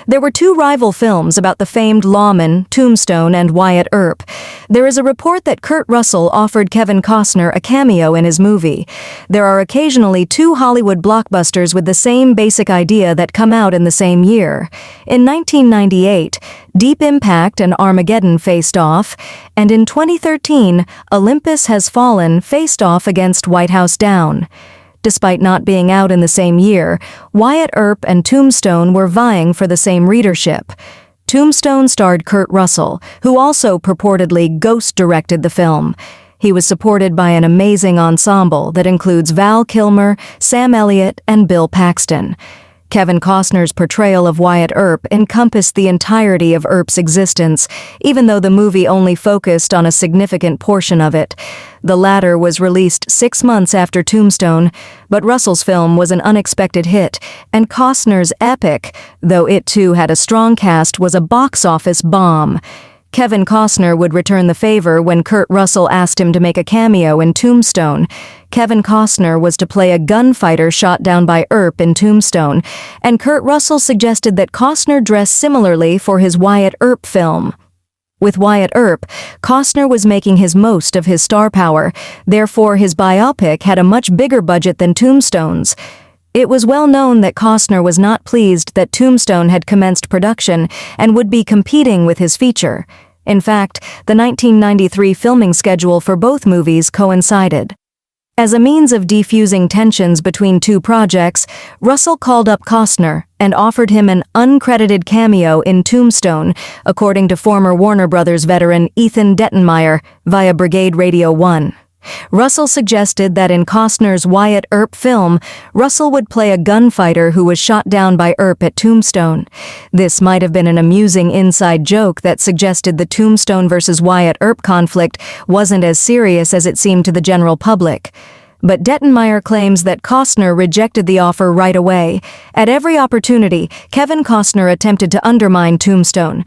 There were two rival films about the famed lawman, Tombstone and Wyatt Earp. There is a report that Kurt Russell offered Kevin Costner a cameo in his movie. There are occasionally two Hollywood blockbusters with the same basic idea that come out in the same year. In 1998, Deep Impact and Armageddon faced off, and in 2013, Olympus Has Fallen faced off against White House Down. Despite not being out in the same year, Wyatt Earp and Tombstone were vying for the same readership. Tombstone starred Kurt Russell, who also purportedly ghost-directed the film. He was supported by an amazing ensemble that includes Val Kilmer, Sam Elliott, and Bill Paxton. Kevin Costner's portrayal of Wyatt Earp encompassed the entirety of Earp's existence, even though the movie only focused on a significant portion of it. The latter was released 6 months after Tombstone, but Russell's film was an unexpected hit, and Costner's epic, though it too had a strong cast, was a box office bomb. Kevin Costner would return the favor when Kurt Russell asked him to make a cameo in Tombstone. Kevin Costner was to play a gunfighter shot down by Earp in Tombstone, and Kurt Russell suggested that Costner dress similarly for his Wyatt Earp film. With Wyatt Earp, Costner was making his most of his star power, therefore his biopic had a much bigger budget than Tombstone's. It was well known that Costner was not pleased that Tombstone had commenced production and would be competing with his feature. In fact, the 1993 filming schedule for both movies coincided. As a means of defusing tensions between two projects, Russell called up Costner and offered him an uncredited cameo in Tombstone, according to former Warner Brothers veteran Ethan Dettenmeyer via Brigade Radio 1. Russell suggested that in Costner's Wyatt Earp film, Russell would play a gunfighter who was shot down by Earp at Tombstone. This might have been an amusing inside joke that suggested the Tombstone versus Wyatt Earp conflict wasn't as serious as it seemed to the general public. But Dettenmeyer claims that Costner rejected the offer right away. At every opportunity, Kevin Costner attempted to undermine Tombstone.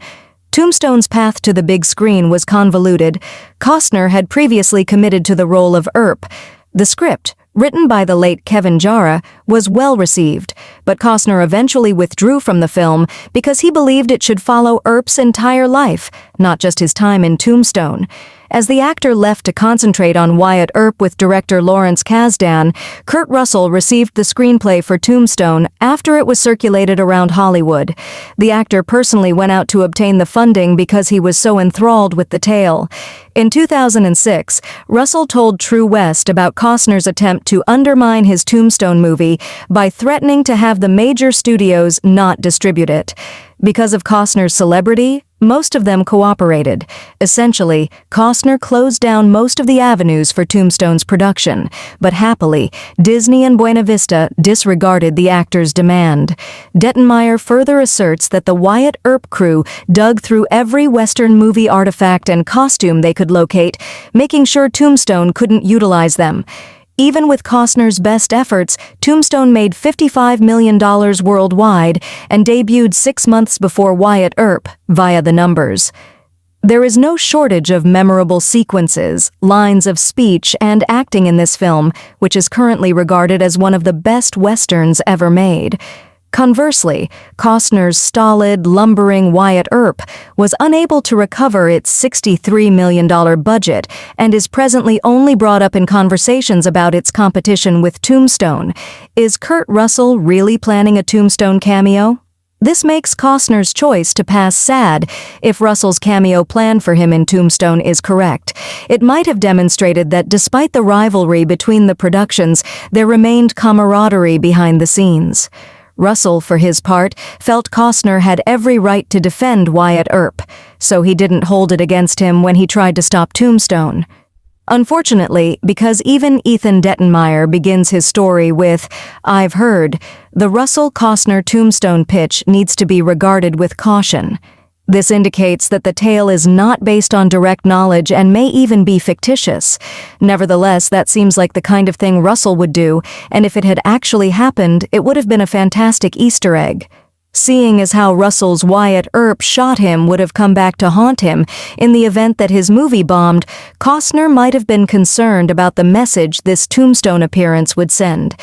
Tombstone's path to the big screen was convoluted. Costner had previously committed to the role of Earp. The script, written by the late Kevin Jarrah, was well received, but Costner eventually withdrew from the film because he believed it should follow Earp's entire life, not just his time in Tombstone. As the actor left to concentrate on Wyatt Earp with director Lawrence Kasdan, Kurt Russell received the screenplay for Tombstone after it was circulated around Hollywood. The actor personally went out to obtain the funding because he was so enthralled with the tale. In 2006, Russell told True West about Costner's attempt to undermine his Tombstone movie by threatening to have the major studios not distribute it. Because of Costner's celebrity, most of them cooperated. Essentially, Costner closed down most of the avenues for Tombstone's production, but happily, Disney and Buena Vista disregarded the actor's demand. Dettenmeyer further asserts that the Wyatt Earp crew dug through every Western movie artifact and costume they could locate, making sure Tombstone couldn't utilize them. Even with Costner's best efforts, Tombstone made $55 million worldwide and debuted 6 months before Wyatt Earp via the numbers. There is no shortage of memorable sequences, lines of speech, and acting in this film, which is currently regarded as one of the best westerns ever made. Conversely, Costner's stolid, lumbering Wyatt Earp was unable to recover its $63 million budget and is presently only brought up in conversations about its competition with Tombstone. Is Kurt Russell really planning a Tombstone cameo? This makes Costner's choice to pass sad if Russell's cameo plan for him in Tombstone is correct. It might have demonstrated that despite the rivalry between the productions, there remained camaraderie behind the scenes. Russell, for his part, felt Costner had every right to defend Wyatt Earp, so he didn't hold it against him when he tried to stop Tombstone. Unfortunately, because even Ethan Dettenmeyer begins his story with, "I've heard," the Russell-Costner Tombstone pitch needs to be regarded with caution. This indicates that the tale is not based on direct knowledge and may even be fictitious. Nevertheless, that seems like the kind of thing Russell would do, and if it had actually happened, it would have been a fantastic Easter egg. Seeing as how Russell's Wyatt Earp shot him would have come back to haunt him in the event that his movie bombed, Costner might have been concerned about the message this Tombstone appearance would send.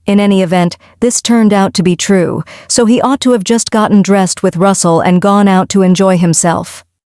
In any event, this turned out to be true, so he ought to have just gotten dressed with Russell and gone out to enjoy himself.